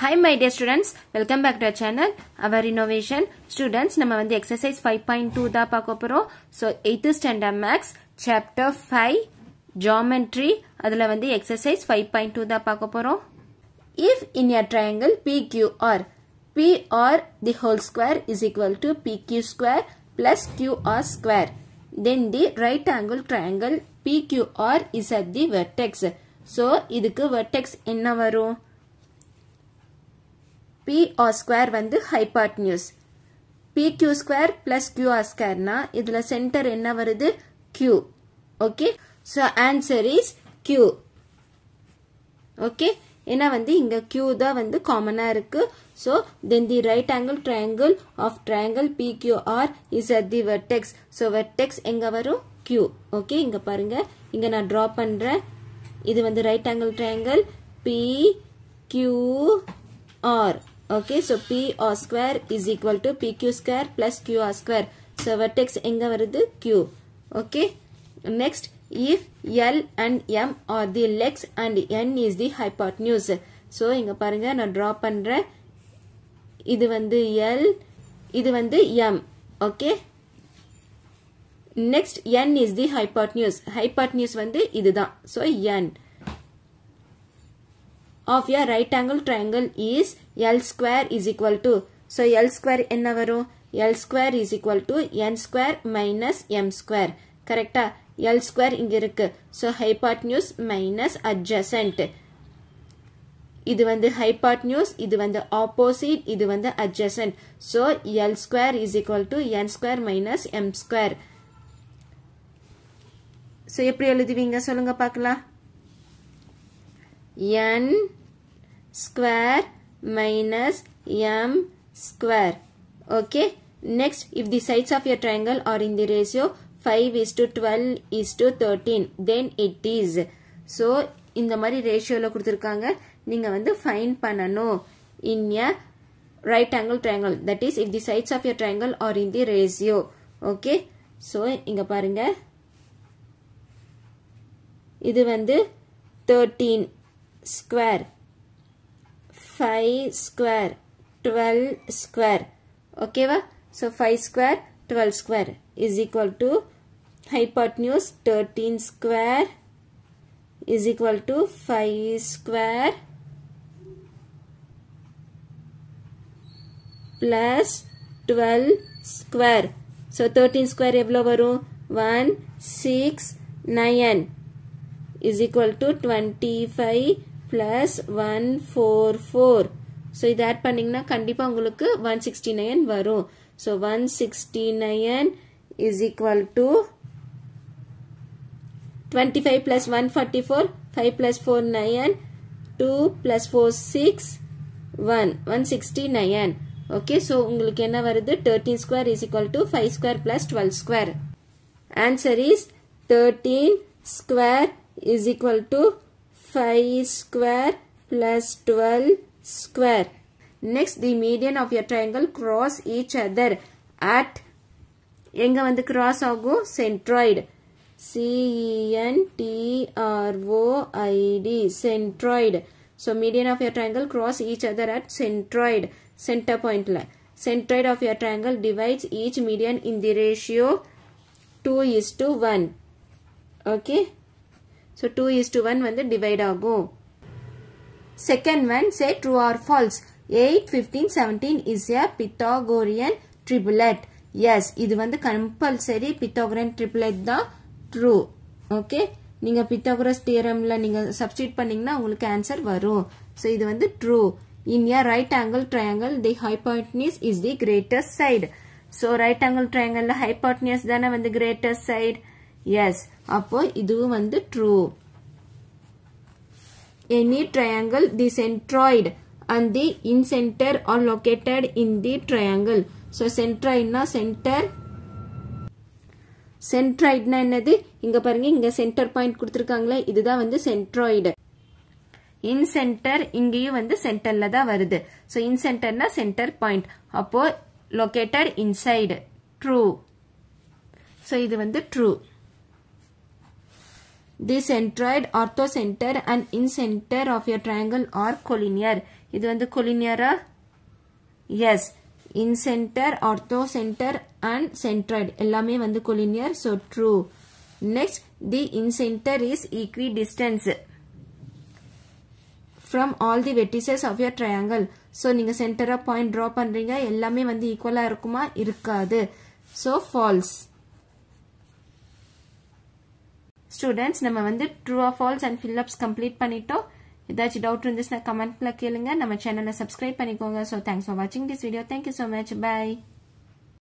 Hi my dear students, welcome back to our channel, our innovation. Students, நம்ம வந்து exercise 5.2 தான் பார்க்க போறோம். So 8th standard maths, chapter 5, geometry, அதுல வந்து exercise 5.2 தான் பார்க்க போறோம். If in a triangle PQR, PR the whole square is equal to PQ square plus QR square, then the right angle triangle PQR is at the vertex. So இதுக்கு vertex என்ன வரும்? PR square வந்து hypotenuse. PQ square plus QR square na இதுல center என்ன வருது? Q. Okay. So answer is Q. Okay. என்ன வந்து இங்க Q தான் வந்து common இருக்கு. So then the right angle triangle of triangle PQR is at the vertex. So vertex எங்க வரும்? Q. Okay. இங்க பாருங்க. இங்க நான் draw பண்றேன். இது வந்து right angle triangle PQR. Okay, so PR square is equal to PQ square plus QR square. So vertex enga varudhu? Q. Okay. Next, if L and M are the legs and N is the hypotenuse. So inga parunga na draw pandren. Idu vandu L, idu vandu M. Okay. Next, N is the hypotenuse. Hypotenuse vandu idu dhaan. So N. Of your right angle triangle is L square is equal to, so L square enna varum? L square is equal to N square minus M square. Correct? L square inga irukku. So hypotenuse minus adjacent. Idu vandu hypotenuse, idu vandu opposite, idu vandu adjacent. So L square is equal to N square minus M square. So eppadi eludhuvinga solunga paakalam? N square minus M square. Okay. Next, if the sides of your triangle are in the ratio 5:12:13, then it is. So, இந்த மாதிரி ரேஷியோல கொடுத்திருக்காங்க. நீங்க வந்து find பண்ணணும் in a right angle triangle. That is, if the sides of your triangle are in the ratio. Okay. So, இங்க பாருங்க. இது வந்து 13 square, 5 square, 12 square. Okay va? So 5 square, 12 square is equal to hypotenuse 13 square is equal to 5 square plus 12 square. So 13 square evlo varum? 169 is equal to 25 plus 144. So இது add பண்ணீங்கன்னா கண்டிப்பா உங்களுக்கு 169 வரும். So 169 is equal to 25 plus 144, 5 plus 4 9, 2 plus 4 6, 1, 169. Okay, so உங்களுக்கு என்ன வருது? 13 square is equal to 5 square plus 12 square. Answer is 13 square is equal to 5 square plus 12 square. Next, the median of your triangle cross each other at எங்க வந்து cross ஆகும்? Centroid. CENTROID. Centroid. So median of your triangle cross each other at centroid. Center point la. Centroid of your triangle divides each median in the ratio 2:1. Okay. So 2:1 வந்து divide ஆகும். Second one, say true or false. 8, 15, 17 is a Pythagorean triplet. Yes, இது வந்து compulsory Pythagorean triplet தான். True. Okay. நீங்க Pythagoras theoremல நீங்க substitute பண்ணீங்கன்னா உங்களுக்கு answer வரும். So இது வந்து true. In a right angle triangle, the hypotenuse is the greatest side. So right angle triangle hypotenuse தானே வந்து greatest side. Yes. அப்போ இதுவும் வந்து true. Any triangle, the centroid and the incenter are located in the triangle. So centroid na center. Centroid na என்னது? இங்க பாருங்க, இங்க center point கொடுத்திருக்காங்களே, இதுதான் வந்து centroid. Incenter இங்கேயும் வந்து centerல தான் வருது. So incenter na center point. அப்போ located inside. True. So இது வந்து true. The centroid, orthocenter and incenter of your triangle are collinear. இது வந்து collinear-ஆ? Yes. Incenter, orthocenter and centroid எல்லாமே வந்து collinear. So true. Next, the incenter is equidistant from all the vertices of your triangle. So நீங்க சென்டரா point draw பண்றீங்க எல்லாமே வந்து ஈக்குவலா இருக்குமா? இருக்காது. So false. Students, நம்ம வந்து true or false and fill ups complete பண்ணிட்டோம். ஏதாச்சும் டவுட் இருந்துச்சுன்னா கமெண்ட்ல கேளுங்க. நம்ம சேனலை சப்ஸ்கிரைப் பண்ணிக்கோங்க. So thanks for watching this video. Thank you so much. Bye.